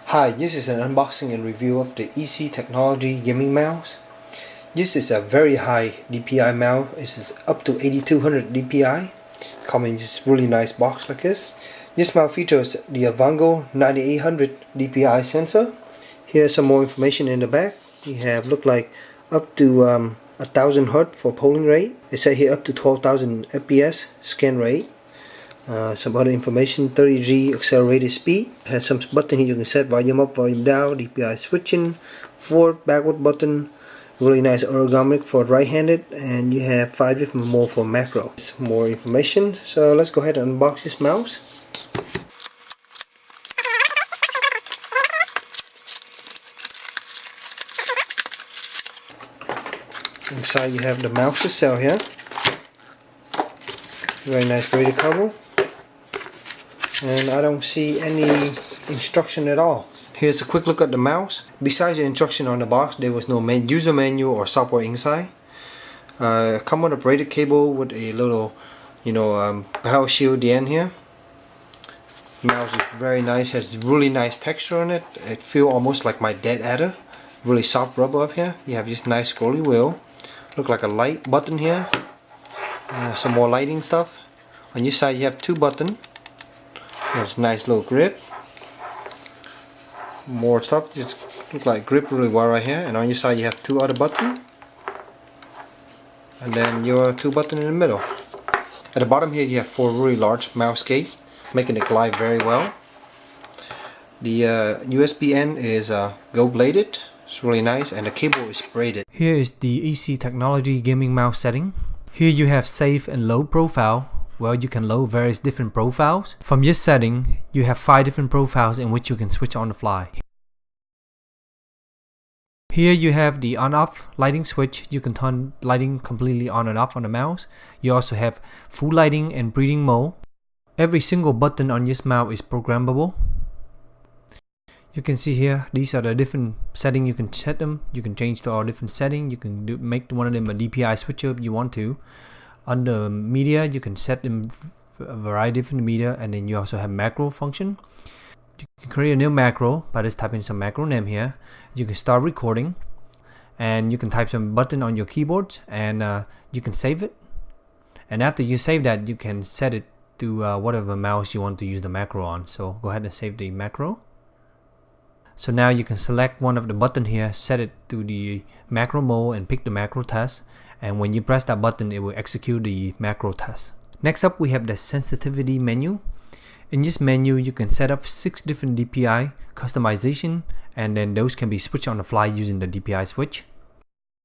Hi, this is an unboxing and review of the EC Technology gaming mouse. This is a very high DPI mouse. This is up to 8200 DPI. Coming in this really nice box like this. This mouse features the Avango 9800 DPI sensor. Here's some more information in the back. You have look like up to 1000 Hz for polling rate. It says here up to 12,000 FPS scan rate. Some other information, 30G accelerated speed. Has some button here you can set volume up, volume down, DPI switching, forward, backward button. Really nice ergonomic for right-handed, and you have 5 different more for macro. Some more information. So let's go ahead and unbox this mouse. Inside you have the mouse itself here. Very nice graded cover. And I don't see any instruction at all. Here's a quick look at the mouse. Besides the instruction on the box, there was no user manual or software inside. Come with a braided cable with a little, power shield at the end here. The mouse is very nice, has really nice texture on it. It feels almost like my dead adder. Really soft rubber up here. You have this nice scrolly wheel. Look like a light button here. Some more lighting stuff. On your side you have 2 buttons. There's a nice little grip. More stuff, just look like grip really well right here. And on your side you have 2 other buttons. And then your 2 buttons in the middle. At the bottom here you have 4 really large mouse gates, making it glide very well. The USB end is gold bladed. It's really nice, and the cable is braided. Here is the EC Technology gaming mouse setting. Here you have save and load profile, where you can load various different profiles. From this setting, you have 5 different profiles in which you can switch on the fly. Here you have the on-off lighting switch. You can turn lighting completely on and off on the mouse. You also have full lighting and breathing mode. Every single button on this mouse is programmable. You can see here, these are the different settings you can set them. You can change to all different settings. You can make one of them a DPI switcher if you want to. Under media, you can set them a variety of different media, and then you also have macro function. You can create a new macro by just typing some macro name here. You can start recording, and you can type some button on your keyboard, and you can save it. And after you save that, you can set it to whatever mouse you want to use the macro on. So go ahead and save the macro. So now you can select one of the button here, set it to the macro mode, and pick the macro test. And when you press that button, it will execute the macro test. Next up, we have the sensitivity menu. In this menu, you can set up 6 different DPI customization, and then those can be switched on the fly using the DPI switch.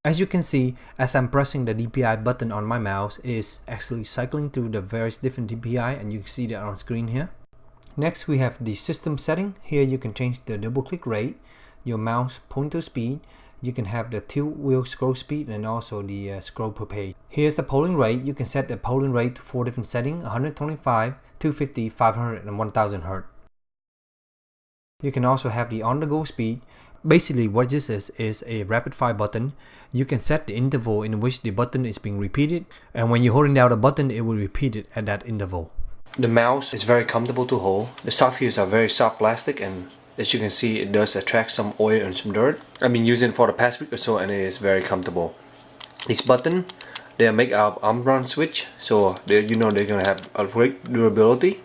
As you can see, as I'm pressing the DPI button on my mouse, it is actually cycling through the various different DPI, and you can see that on screen here. Next, we have the system setting. Here you can change the double click rate, your mouse pointer speed. You can have the tilt wheel scroll speed, and also the scroll per page. Here's the polling rate. You can set the polling rate to 4 different settings: 125, 250, 500, and 1000 Hz. You can also have the on-the-go speed. Basically what this is a rapid fire button. You can set the interval in which the button is being repeated, and when you're holding down the button, it will repeat it at that interval. The mouse is very comfortable to hold. The soft heels are very soft plastic, and as you can see, it does attract some oil and some dirt. I've been using it for the past week or so, and it is very comfortable. These buttons, they are made out of Omron switch, so they're gonna have a great durability.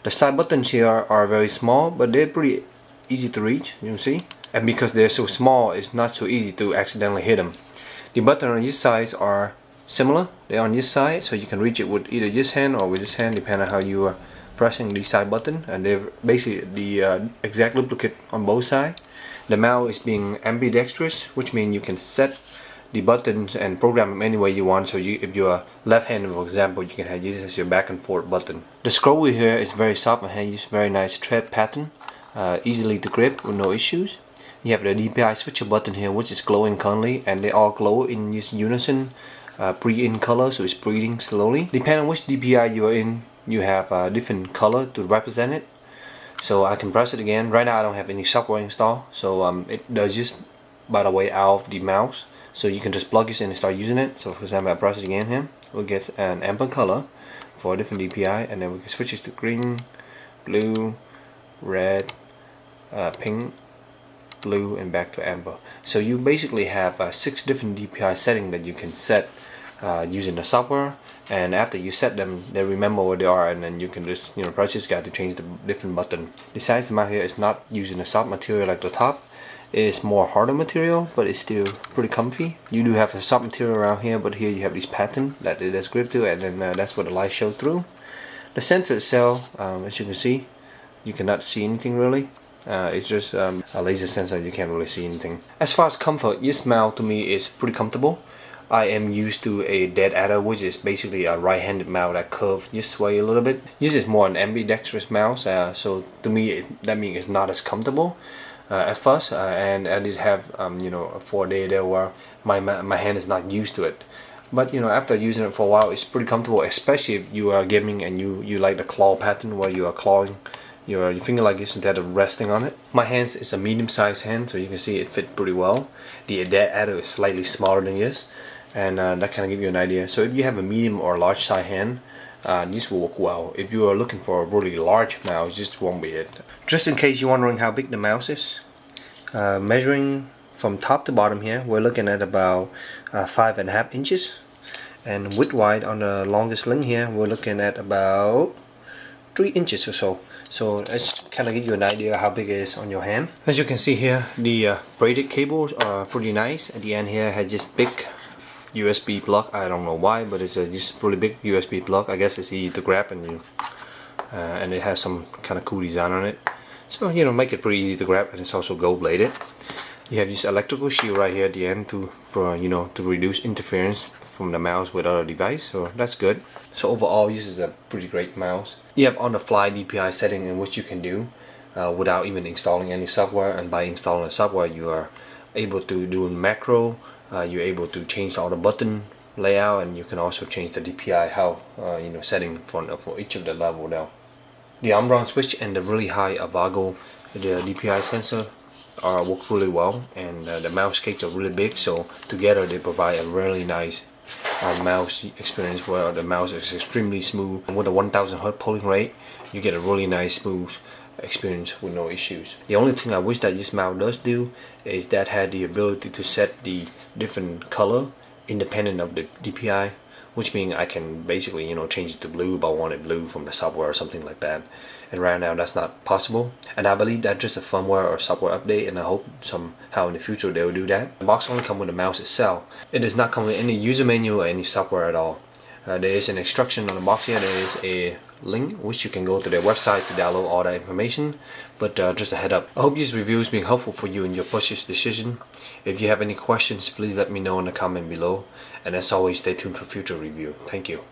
The side buttons here are very small, but they're pretty easy to reach, you can see. And because they're so small, it's not so easy to accidentally hit them. The buttons on this side are similar. They're on this side, so you can reach it with either this hand or with this hand, depending on how you are pressing the side button, and they're basically the exact duplicate on both sides. The mouse is being ambidextrous, which means you can set the buttons and program them any way you want. So if you're left-handed, for example, you can have this as your back and forth button. The scroll wheel here is very soft and has very nice thread pattern, easily to grip with no issues. You have the DPI switcher button here, which is glowing currently, and they all glow in this unison, pre-in color, so it's breathing slowly. Depending on which DPI you are in, you have a different color to represent it. So I can press it again. Right now I don't have any software installed, so it does just by the way out of the mouse. So you can just plug this in and start using it. So for example, I press it again here, we'll get an amber color for a different DPI, and then we can switch it to green, blue, red, pink, blue, and back to amber. So you basically have 6 different DPI settings that you can set using the software, and after you set them, they remember where they are, and then you can just press this guy to change the different button. Besides, the mouse here is not using a soft material like the top. It's more harder material, but it's still pretty comfy. You do have a soft material around here, but here you have this pattern that it has grip to, and then that's what the light shows through. The center itself, as you can see, you cannot see anything really. It's just a laser sensor, you can't really see anything. As far as comfort, this mouse to me is pretty comfortable. I am used to a dead adder, which is basically a right-handed mouse that curves this way a little bit. This is more an ambidextrous mouse, so to me that means it's not as comfortable at first, and I did have for a day there where my hand is not used to it. But after using it for a while, it's pretty comfortable, especially if you are gaming and you like the claw pattern where you are clawing your finger like this instead of resting on it. My hands is a medium-sized hand, so you can see it fit pretty well. The dead adder is slightly smaller than this, and that kind of give you an idea. So if you have a medium or large size hand, this will work well. If you are looking for a really large mouse, this won't be it. Just in case you're wondering how big the mouse is, measuring from top to bottom here, we're looking at about 5.5 inches, and width-wise on the longest link here, we're looking at about 3 inches or so. So let's kind of give you an idea how big it is on your hand. As you can see here, the braided cables are pretty nice. At the end here has this big USB plug. I don't know why, but it's just really big USB plug. I guess it's easy to grab, and it has some kind of cool design on it. So make it pretty easy to grab, and it's also gold bladed. You have this electrical shield right here at the end to reduce interference from the mouse with other device, so that's good. So overall, this is a pretty great mouse. You have on-the-fly DPI setting in which you can do without even installing any software, and by installing the software, you are able to do a macro. You're able to change all the button layout, and you can also change the DPI setting for each of the level now. The Omron switch and the really high Avago, the DPI sensor, work really well, and the mouse cakes are really big, so together they provide a really nice mouse experience where the mouse is extremely smooth. And with a 1000 Hz polling rate, you get a really nice smooth experience with no issues. The only thing I wish that this mouse does do is that had the ability to set the different color independent of the DPI, which means I can basically change it to blue if I wanted blue from the software or something like that. And right now that's not possible, and I believe that's just a firmware or software update, and I hope somehow in the future they will do that. The box only comes with the mouse itself. It does not come with any user manual or any software at all. There is an instruction on the box here. There is a link which you can go to their website to download all that information, but just a head up. I hope this review has been helpful for you in your purchase decision. If you have any questions, please let me know in the comment below, and as always, stay tuned for future review. Thank you.